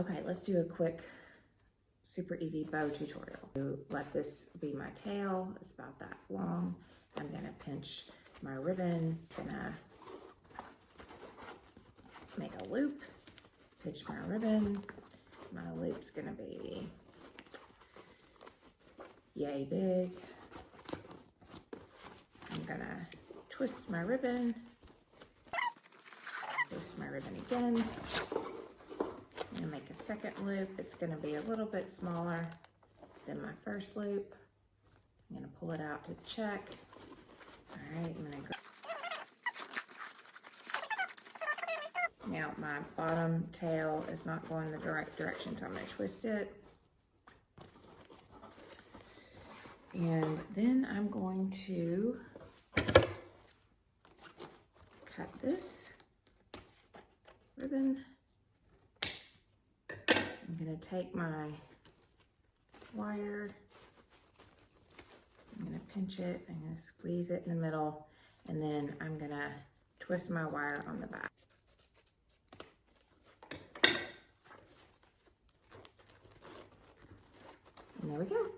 Okay, let's do a quick, super easy bow tutorial. Let this be my tail. It's about that long. I'm gonna pinch my ribbon, gonna make a loop, pinch my ribbon. My loop's gonna be yay big. I'm gonna twist my ribbon, twist my ribbon again. I'm gonna make a second loop. It's gonna be a little bit smaller than my first loop. I'm gonna pull it out to check. All right, I'm gonna go. Now my bottom tail is not going the direct direction, so I'm gonna twist it. And then I'm going to cut this ribbon. I'm gonna take my wire, I'm gonna pinch it, I'm gonna squeeze it in the middle, and then I'm gonna twist my wire on the back. And there we go.